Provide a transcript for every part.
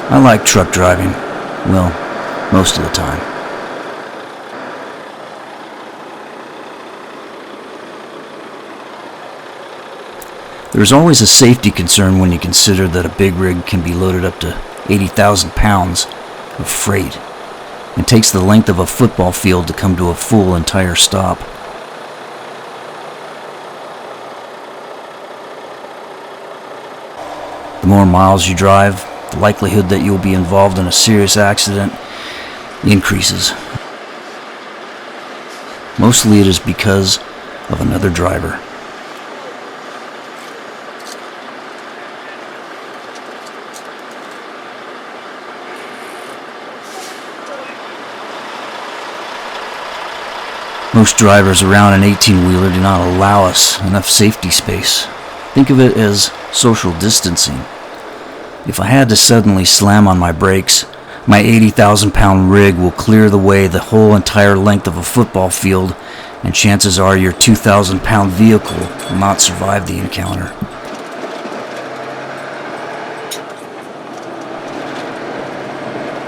I like truck driving. Well, most of the time. There's always a safety concern when you consider that a big rig can be loaded up to 80,000 pounds of freight. It takes the length of a football field to come to a full entire stop. The more miles you drive, the likelihood that you'll be involved in a serious accident increases. Mostly it is because of another driver. Most drivers around an 18-wheeler do not allow us enough safety space. Think of it as social distancing. If I had to suddenly slam on my brakes, my 80,000-pound rig will clear the way the whole entire length of a football field, and chances are your 2,000-pound vehicle will not survive the encounter.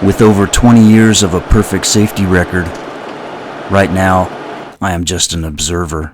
With over 20 years of a perfect safety record, right now, I am just an observer.